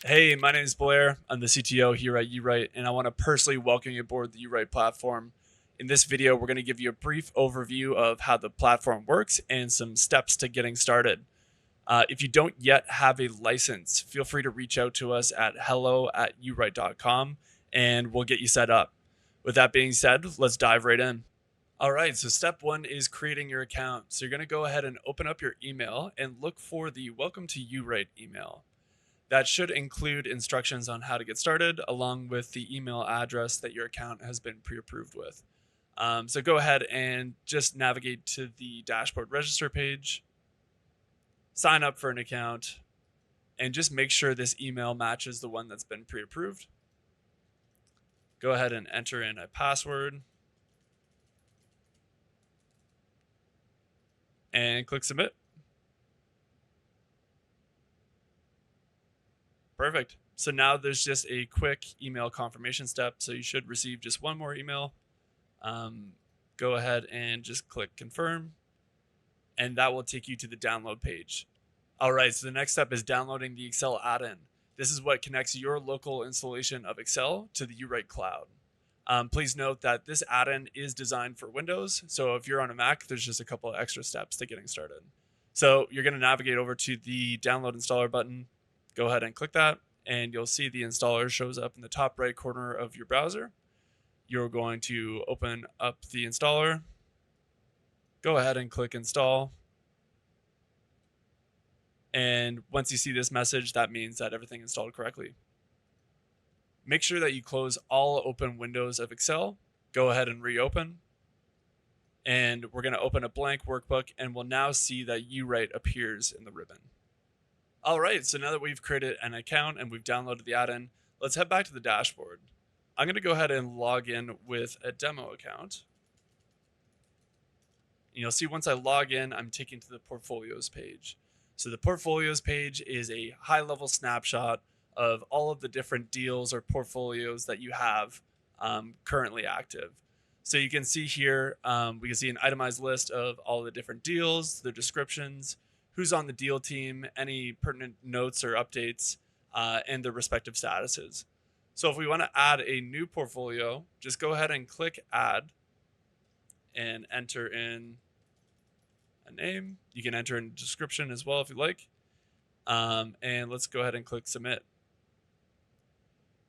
Hey, my name is Blair. I'm the CTO here at U-Rite, and I want to personally welcome you aboard the U-Rite platform. In this video, we're going to give you a brief overview of how the platform works and some steps to getting started. If you don't yet have a license, feel free to reach out to us at hello@urite.com and we'll get you set up. With that being said, let's dive right in. All right, so step one is creating your account. So you're going to go ahead and open up your email and look for the Welcome to U-Rite email. That should include instructions on how to get started, along with the email address that your account has been pre approved with. So go ahead and just navigate to the dashboard register page, sign up for an account, and just make sure this email matches the one that's been pre approved. Go ahead and enter in a password and click submit. Perfect. So now there's just a quick email confirmation step. So you should receive just one more email. Go ahead and just click confirm, and that will take you to the download page. All right, so the next step is downloading the Excel add-in. This is what connects your local installation of Excel to the U-Rite cloud. Please note that this add-in is designed for Windows, so if you're on a Mac, there's just a couple of extra steps to getting started. So you're going to navigate over to the download installer button, go ahead and click that, and you'll see the installer shows up in the top right corner of your browser. You're going to open up the installer, go ahead and click install. And once you see this message, that means that everything installed correctly. Make sure that you close all open windows of Excel. Go ahead and reopen. And we're going to open a blank workbook, and we'll now see that U-Rite appears in the ribbon. All right, so now that we've created an account and we've downloaded the add-in, let's head back to the dashboard. I'm going to go ahead and log in with a demo account. You'll see once I log in, I'm taken to the portfolios page. So the portfolios page is a high level snapshot of all of the different deals or portfolios that you have currently active. So you can see here, we can see an itemized list of all the different deals, their descriptions, who's on the deal team, any pertinent notes or updates, and their respective statuses. So if we want to add a new portfolio, just go ahead and click add and enter in a name. You can enter in a description as well if you like. And let's go ahead and click submit.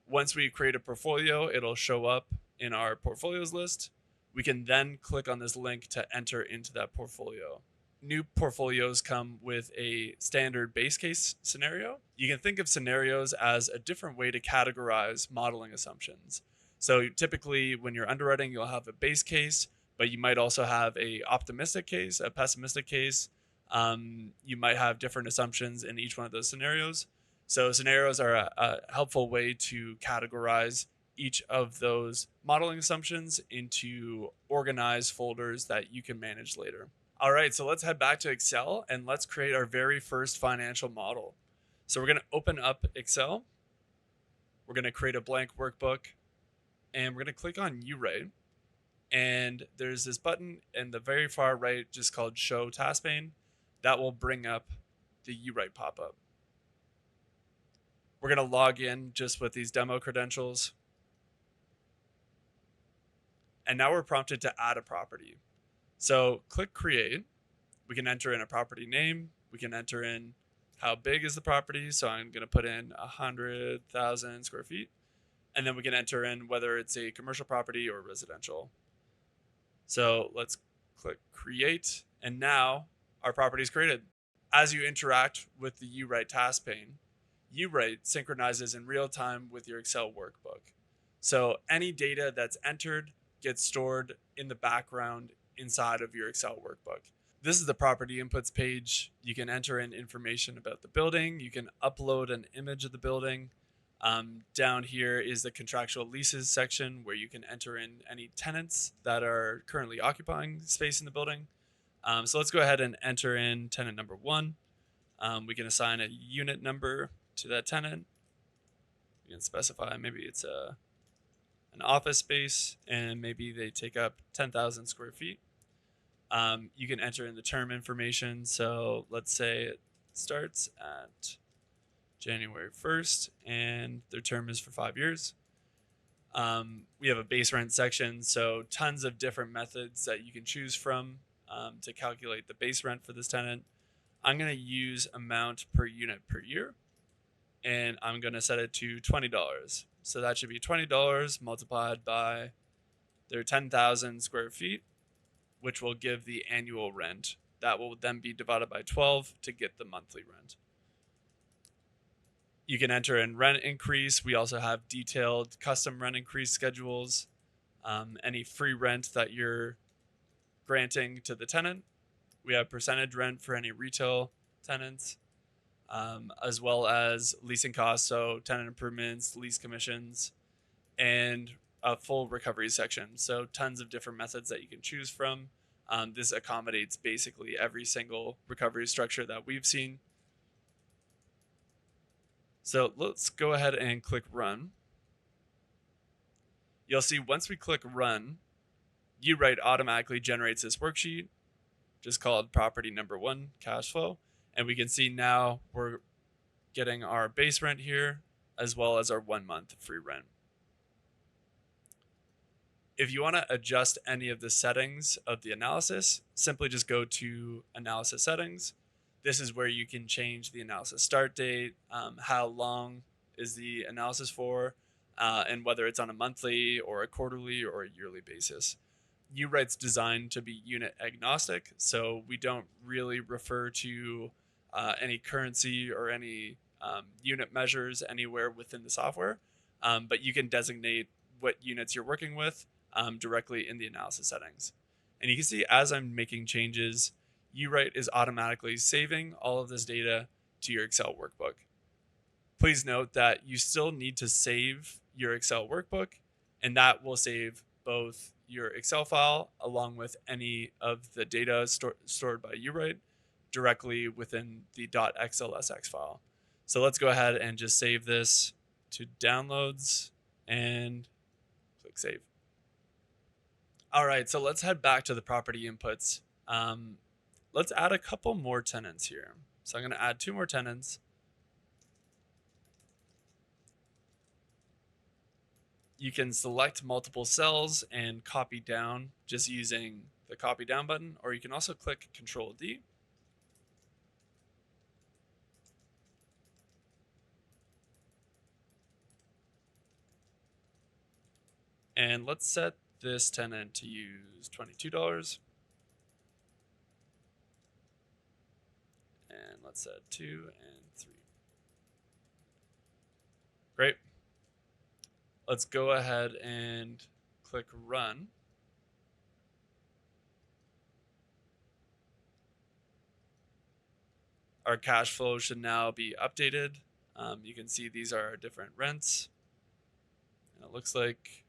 Once we create a portfolio, it'll show up in our portfolios list. We can then click on this link to enter into that portfolio. New portfolios come with a standard base case scenario. You can think of scenarios as a different way to categorize modeling assumptions. So typically when you're underwriting, you'll have a base case, but you might also have a optimistic case, a pessimistic case. You might have different assumptions in each one of those scenarios. So scenarios are a helpful way to categorize each of those modeling assumptions into organized folders that you can manage later. All right, so let's head back to Excel and let's create our very first financial model. So we're going to open up Excel. We're going to create a blank workbook, and we're going to click on U-Rite. And there's this button in the very far right just called Show Task Pane. That will bring up the U-Rite pop-up. We're going to log in just with these demo credentials. And now we're prompted to add a property. So click create. We can enter in a property name. We can enter in how big is the property. So I'm going to put in 100,000 square feet. And then we can enter in whether it's a commercial property or residential. So let's click create. And now our property is created. As you interact with the U-Rite task pane, U-Rite synchronizes in real time with your Excel workbook. So any data that's entered gets stored in the background inside of your Excel workbook. This is the property inputs page. You can enter in information about the building. You can upload an image of the building. Down here is the contractual leases section where you can enter in any tenants that are currently occupying space in the building. So let's go ahead and enter in tenant number 1. We can assign a unit number to that tenant. We can specify maybe it's an office space and maybe they take up 10,000 square feet. You can enter in the term information. So let's say it starts at January 1st, and their term is for 5 years. We have a base rent section, so tons of different methods that you can choose from to calculate the base rent for this tenant. I'm going to use amount per unit per year, and I'm going to set it to $20. So that should be $20 multiplied by their 10,000 square feet, which will give the annual rent. That will then be divided by 12 to get the monthly rent. You can enter in rent increase. We also have detailed custom rent increase schedules, any free rent that you're granting to the tenant. We have percentage rent for any retail tenants, as well as leasing costs, so tenant improvements, lease commissions, and a full recovery section. So tons of different methods that you can choose from. This accommodates basically every single recovery structure that we've seen. So let's go ahead and click run. You'll see once we click run, U-Rite automatically generates this worksheet, just called property number 1 cash flow. And we can see now we're getting our base rent here, as well as our 1 month free rent. If you want to adjust any of the settings of the analysis, simply just go to analysis settings. This is where you can change the analysis start date, how long is the analysis for, and whether it's on a monthly or a quarterly or a yearly basis. U-Rite's designed to be unit agnostic, so we don't really refer to any currency or any unit measures anywhere within the software, but you can designate what units you're working with directly in the analysis settings. And you can see as I'm making changes, U-Rite is automatically saving all of this data to your Excel workbook. Please note that you still need to save your Excel workbook, and that will save both your Excel file along with any of the data stored by U-Rite directly within the .xlsx file. So let's go ahead and just save this to downloads and click save. All right, so let's head back to the property inputs. Let's add a couple more tenants here. So I'm going to add 2 more tenants. You can select multiple cells and copy down just using the copy down button, or you can also click Control D. And let's set this tenant to use $22. And let's set 2 and 3. Great. Let's go ahead and click run. Our cash flow should now be updated. You can see these are our different rents. And it looks like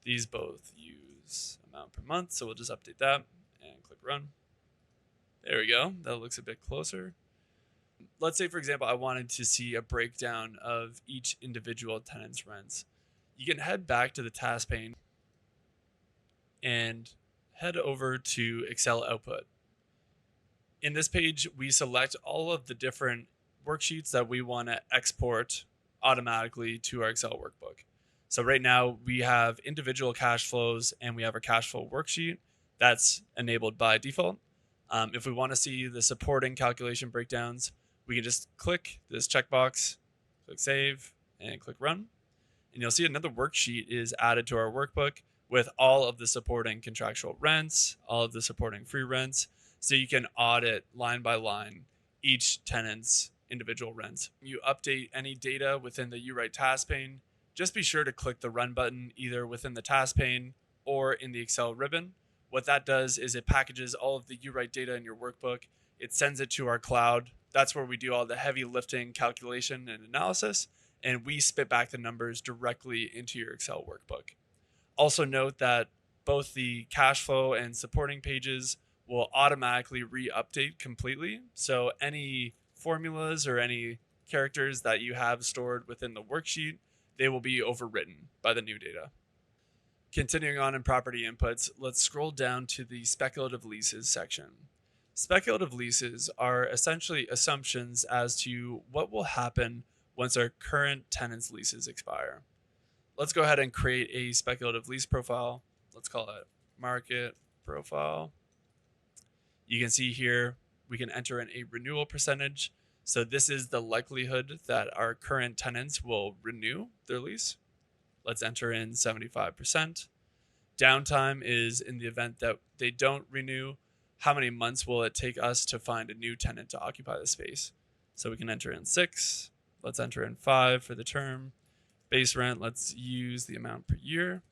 these both use amount per month. So we'll just update that and click run. There we go. That looks a bit closer. Let's say, for example, I wanted to see a breakdown of each individual tenant's rents. You can head back to the task pane and head over to Excel output. In this page, we select all of the different worksheets that we want to export automatically to our Excel workbook. So right now we have individual cash flows and we have our cash flow worksheet that's enabled by default. If we want to see the supporting calculation breakdowns, we can just click this checkbox, click save, and click run. And you'll see another worksheet is added to our workbook with all of the supporting contractual rents, all of the supporting free rents, so you can audit line by line each tenant's individual rents. You update any data within the U-Rite task pane, just be sure to click the run button either within the task pane or in the Excel ribbon. What that does is it packages all of the U-Rite data in your workbook. It sends it to our cloud. That's where we do all the heavy lifting, calculation, and analysis, and we spit back the numbers directly into your Excel workbook. Also note that both the cash flow and supporting pages will automatically re-update completely. So any formulas or any characters that you have stored within the worksheet, they will be overwritten by the new data. Continuing on in property inputs, let's scroll down to the speculative leases section. Speculative leases are essentially assumptions as to what will happen once our current tenant's leases expire. Let's go ahead and create a speculative lease profile. Let's call it market profile. You can see here we can enter in a renewal percentage. So this is the likelihood that our current tenants will renew their lease. Let's enter in 75%. Downtime is in the event that they don't renew, how many months will it take us to find a new tenant to occupy the space? So we can enter in 6. Let's enter in 5 for the term. Base rent, let's use the amount per year.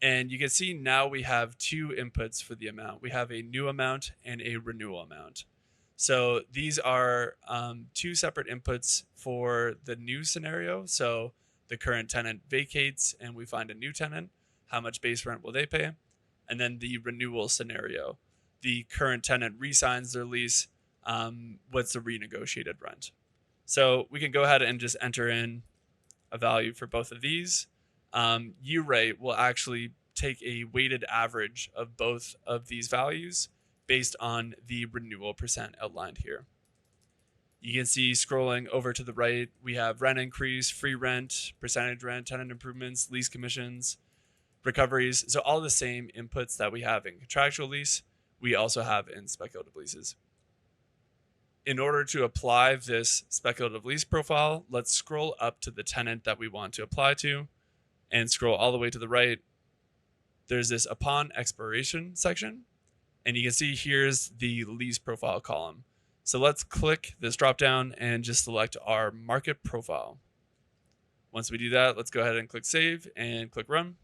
And you can see now we have 2 inputs for the amount. We have a new amount and a renewal amount. So these are 2 separate inputs for the new scenario. So the current tenant vacates and we find a new tenant. How much base rent will they pay? And then the renewal scenario. The current tenant re-signs their lease. What's the renegotiated rent? So we can go ahead and just enter in a value for both of these. U-Rite will actually take a weighted average of both of these values based on the renewal percent outlined here. You can see scrolling over to the right, we have rent increase, free rent, percentage rent, tenant improvements, lease commissions, recoveries. So all the same inputs that we have in contractual lease, we also have in speculative leases. In order to apply this speculative lease profile, let's scroll up to the tenant that we want to apply to and scroll all the way to the right. There's this upon expiration section, and you can see here's the lease profile column. So let's click this drop down and just select our market profile. Once we do that, let's go ahead and click save and click run.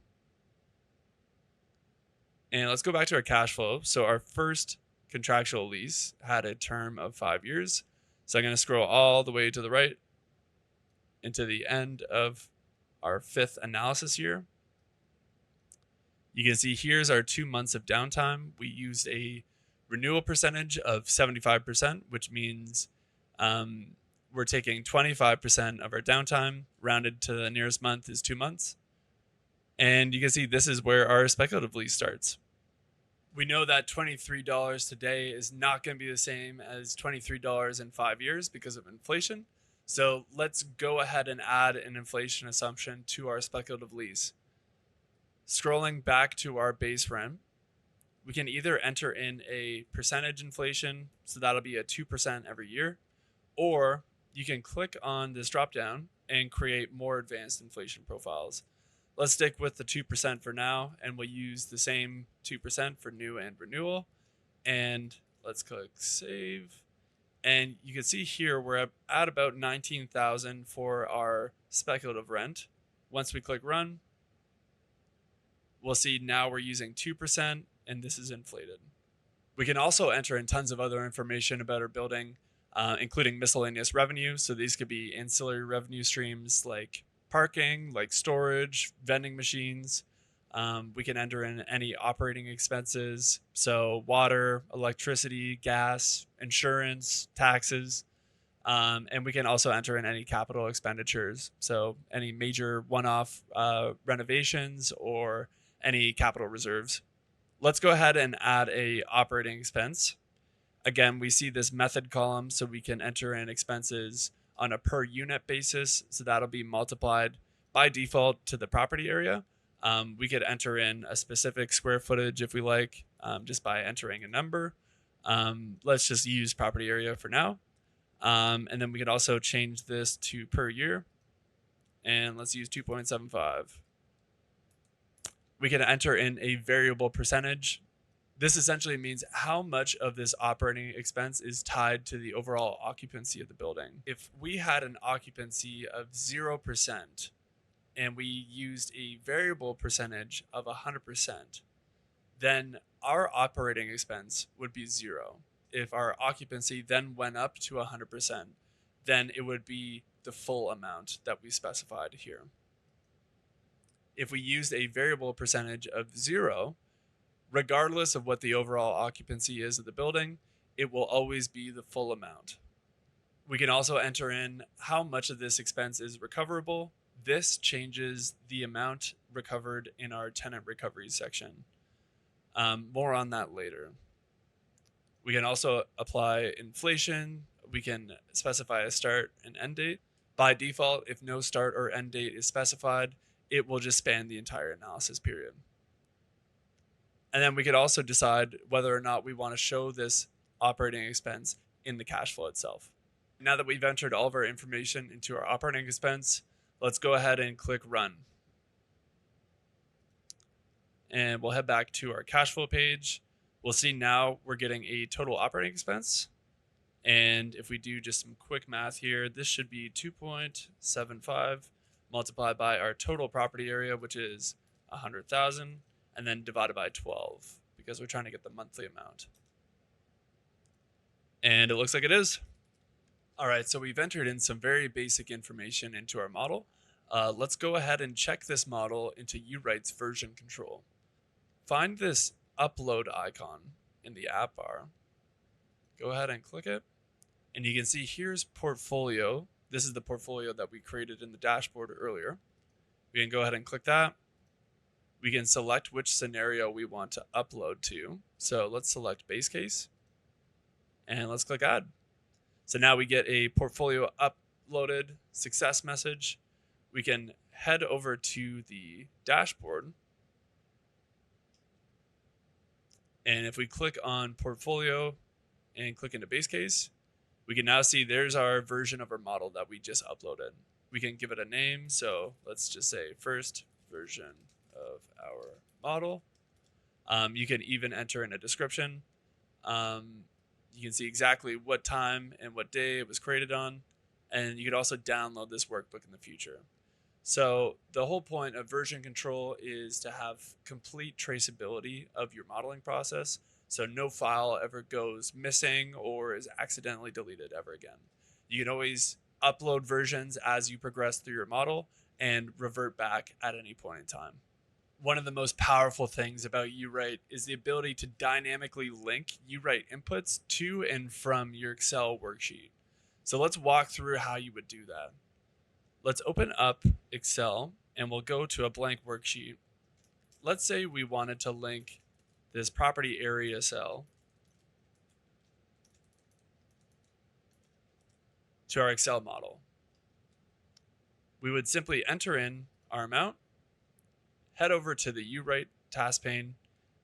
And let's go back to our cash flow. So our first contractual lease had a term of 5 years. So I'm going to scroll all the way to the right into the end of our 5th analysis year. You can see here's our 2 months of downtime. We used a renewal percentage of 75%, which means we're taking 25% of our downtime, rounded to the nearest month is 2 months. And you can see this is where our speculative lease starts. We know that $23 today is not going to be the same as $23 in 5 years because of inflation. So let's go ahead and add an inflation assumption to our speculative lease. Scrolling back to our base rent, we can either enter in a percentage inflation, so that'll be a 2% every year, or you can click on this drop down and create more advanced inflation profiles. Let's stick with the 2% for now, and we'll use the same 2% for new and renewal. And let's click save. And you can see here we're at about $19,000 for our speculative rent. Once we click run, we'll see now we're using 2%, and this is inflated. We can also enter in tons of other information about our building, including miscellaneous revenue. So these could be ancillary revenue streams like parking, like storage, vending machines. We can enter in any operating expenses, so water, electricity, gas, insurance, taxes. And we can also enter in any capital expenditures, so any major one-off renovations or any capital reserves. Let's go ahead and add a operating expense. Again, we see this method column, so we can enter in expenses on a per unit basis. So that'll be multiplied by default to the property area. We could enter in a specific square footage if we like, just by entering a number. Let's just use property area for now. And then we could also change this to per year. And let's use 2.75. We can enter in a variable percentage. This essentially means how much of this operating expense is tied to the overall occupancy of the building. If we had an occupancy of 0% and we used a variable percentage of 100%, then our operating expense would be 0. If our occupancy then went up to 100%, then it would be the full amount that we specified here. If we used a variable percentage of 0, regardless of what the overall occupancy is of the building, it will always be the full amount. We can also enter in how much of this expense is recoverable. This changes the amount recovered in our tenant recovery section. More on that later. We can also apply inflation. We can specify a start and end date. By default, if no start or end date is specified, it will just span the entire analysis period. And then we could also decide whether or not we want to show this operating expense in the cash flow itself. Now that we've entered all of our information into our operating expense, let's go ahead and click run. And we'll head back to our cash flow page. We'll see now we're getting a total operating expense. And if we do just some quick math here, this should be 2.75 multiplied by our total property area, which is 100,000, and then divided by 12 because we're trying to get the monthly amount. And it looks like it is. All right, so we've entered in some very basic information into our model. Let's go ahead and check this model into U-Rite's version control. Find this upload icon in the app bar. Go ahead and click it. And you can see here's portfolio. This is the portfolio that we created in the dashboard earlier. We can go ahead and click that. We can select which scenario we want to upload to. So let's select base case. And let's click add. So now we get a portfolio uploaded success message. We can head over to the dashboard. And if we click on portfolio and click into base case, we can now see there's our version of our model that we just uploaded. We can give it a name. So let's just say first version of our model. You can even enter in a description. You can see exactly what time and what day it was created on. And you could also download this workbook in the future. So the whole point of version control is to have complete traceability of your modeling process. So no file ever goes missing or is accidentally deleted ever again. You can always upload versions as you progress through your model and revert back at any point in time. One of the most powerful things about U-Rite is the ability to dynamically link U-Rite inputs to and from your Excel worksheet. So let's walk through how you would do that. Let's open up Excel and we'll go to a blank worksheet. Let's say we wanted to link this property area cell to our Excel model. We would simply enter in our amount, head over to the U-Rite task pane,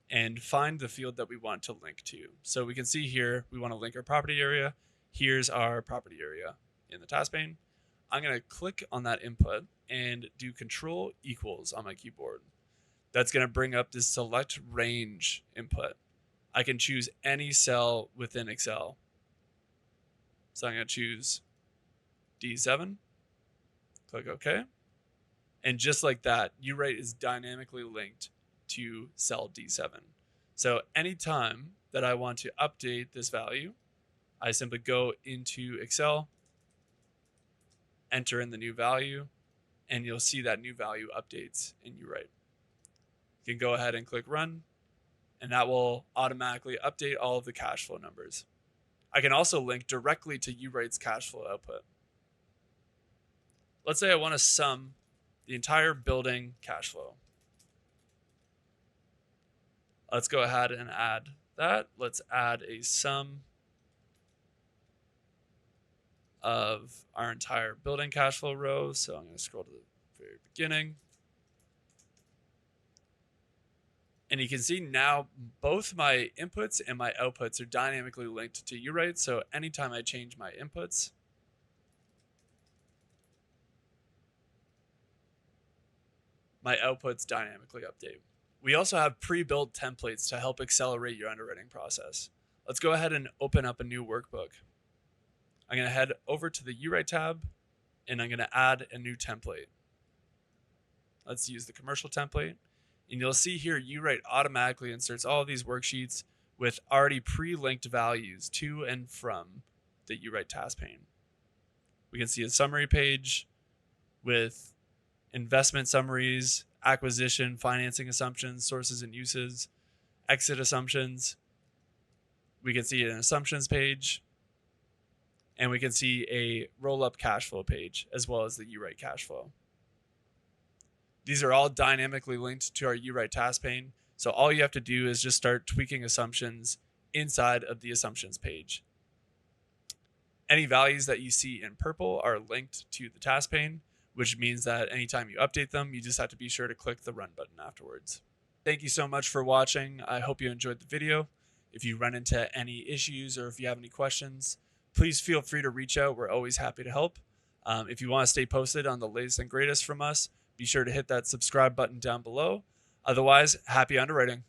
and find the field that we want to link to. So we can see here, we want to link our property area. Here's our property area in the task pane. I'm going to click on that input and do Control equals on my keyboard. That's going to bring up this select range input. I can choose any cell within Excel. So I'm going to choose D7, click OK. And just like that, U-Rite is dynamically linked to cell D7. So anytime that I want to update this value, I simply go into Excel, enter in the new value, and you'll see that new value updates in U-Rite. You can go ahead and click run, and that will automatically update all of the cash flow numbers. I can also link directly to U-Rite's cash flow output. Let's say I want to sum the entire building cash flow. Let's go ahead and add that. Let's add a sum of our entire building cash flow row. So I'm going to scroll to the very beginning. And you can see now both my inputs and my outputs are dynamically linked to U-Rite. So anytime I change my inputs, my outputs dynamically update. We also have pre-built templates to help accelerate your underwriting process. Let's go ahead and open up a new workbook. I'm going to head over to the U-Rite tab, and I'm going to add a new template. Let's use the commercial template. And you'll see here U-Rite automatically inserts all of these worksheets with already pre-linked values to and from the U-Rite task pane. We can see a summary page with investment summaries, acquisition, financing assumptions, sources and uses, exit assumptions. We can see an assumptions page, and we can see a roll-up cash flow page as well as the U-Rite cash flow. These are all dynamically linked to our U-Rite task pane. So all you have to do is just start tweaking assumptions inside of the assumptions page. Any values that you see in purple are linked to the task pane, which means that anytime you update them, you just have to be sure to click the run button afterwards. Thank you so much for watching. I hope you enjoyed the video. If you run into any issues or if you have any questions, please feel free to reach out. We're always happy to help. If you want to stay posted on the latest and greatest from us, be sure to hit that subscribe button down below. Otherwise, happy underwriting.